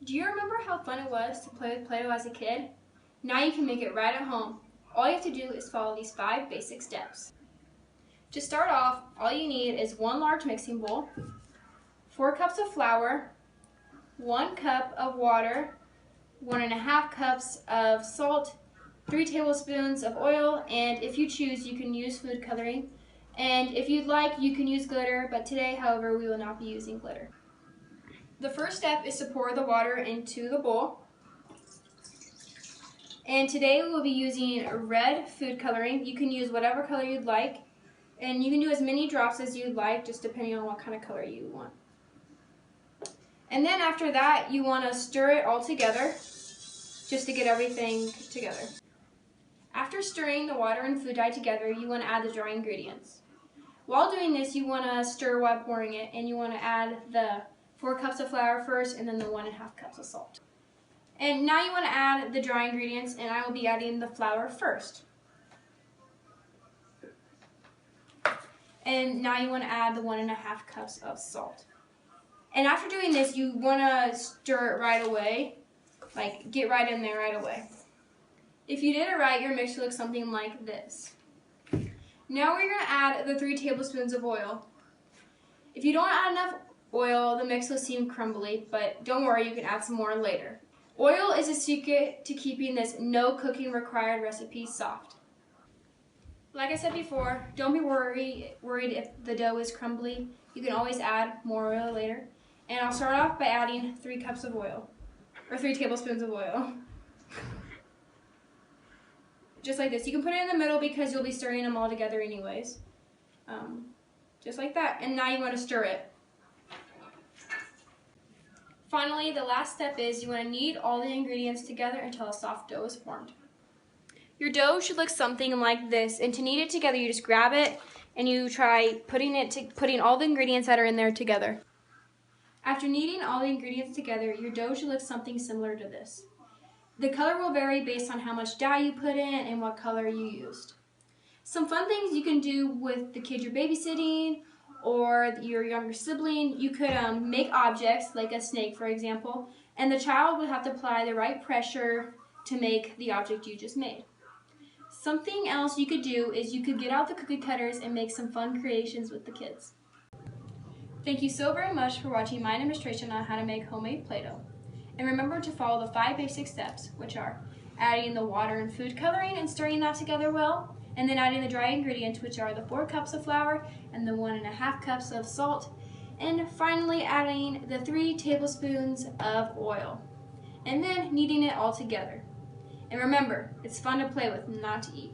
Do you remember how fun it was to play with Play-Doh as a kid? Now you can make it right at home. All you have to do is follow these 5 basic steps. To start off, all you need is 1 large mixing bowl, 4 cups of flour, 1 cup of water, 1.5 cups of salt, 3 tablespoons of oil, and if you choose, you can use food coloring. And if you'd like, you can use glitter, but today, however, we will not be using glitter. The first step is to pour the water into the bowl. And today we will be using red food coloring. You can use whatever color you'd like, and you can do as many drops as you'd like, just depending on what kind of color you want. And then after that, you want to stir it all together, just to get everything together. After stirring the water and food dye together, you want to add the dry ingredients. While doing this, you want to stir while pouring it, and you want to add the 4 cups of flour first, and then the 1.5 cups of salt. And now you want to add the dry ingredients, and I will be adding the flour first. And now you want to add the 1.5 cups of salt. And after doing this, you want to stir it right away, like get right in there right away. If you did it right, your mix should look something like this. Now we're going to add the 3 tablespoons of oil. If you don't add enough oil, the mix will seem crumbly, but don't worry, you can add some more later. Oil is a secret to keeping this no cooking required recipe soft. Like I said before, don't be worried if the dough is crumbly. You can always add more oil later. And I'll start off by adding 3 cups of oil, or 3 tablespoons of oil. Just like this. You can put it in the middle because you'll be stirring them all together anyways. Just like that. And now you want to stir it. Finally, the last step is you want to knead all the ingredients together until a soft dough is formed. Your dough should look something like this, and to knead it together, you just grab it and you try putting all the ingredients that are in there together. After kneading all the ingredients together, your dough should look something similar to this. The color will vary based on how much dye you put in and what color you used. Some fun things you can do with the kid you're babysitting or your younger sibling, you could make objects, like a snake for example, and the child would have to apply the right pressure to make the object you just made. Something else you could do is you could get out the cookie cutters and make some fun creations with the kids. Thank you so very much for watching my demonstration on how to make homemade Play-Doh. And remember to follow the 5 basic steps, which are adding the water and food coloring and stirring that together well, and then adding the dry ingredients, which are the 4 cups of flour and the 1.5 cups of salt, and finally adding the 3 tablespoons of oil, and then kneading it all together. And remember, it's fun to play with, not to eat.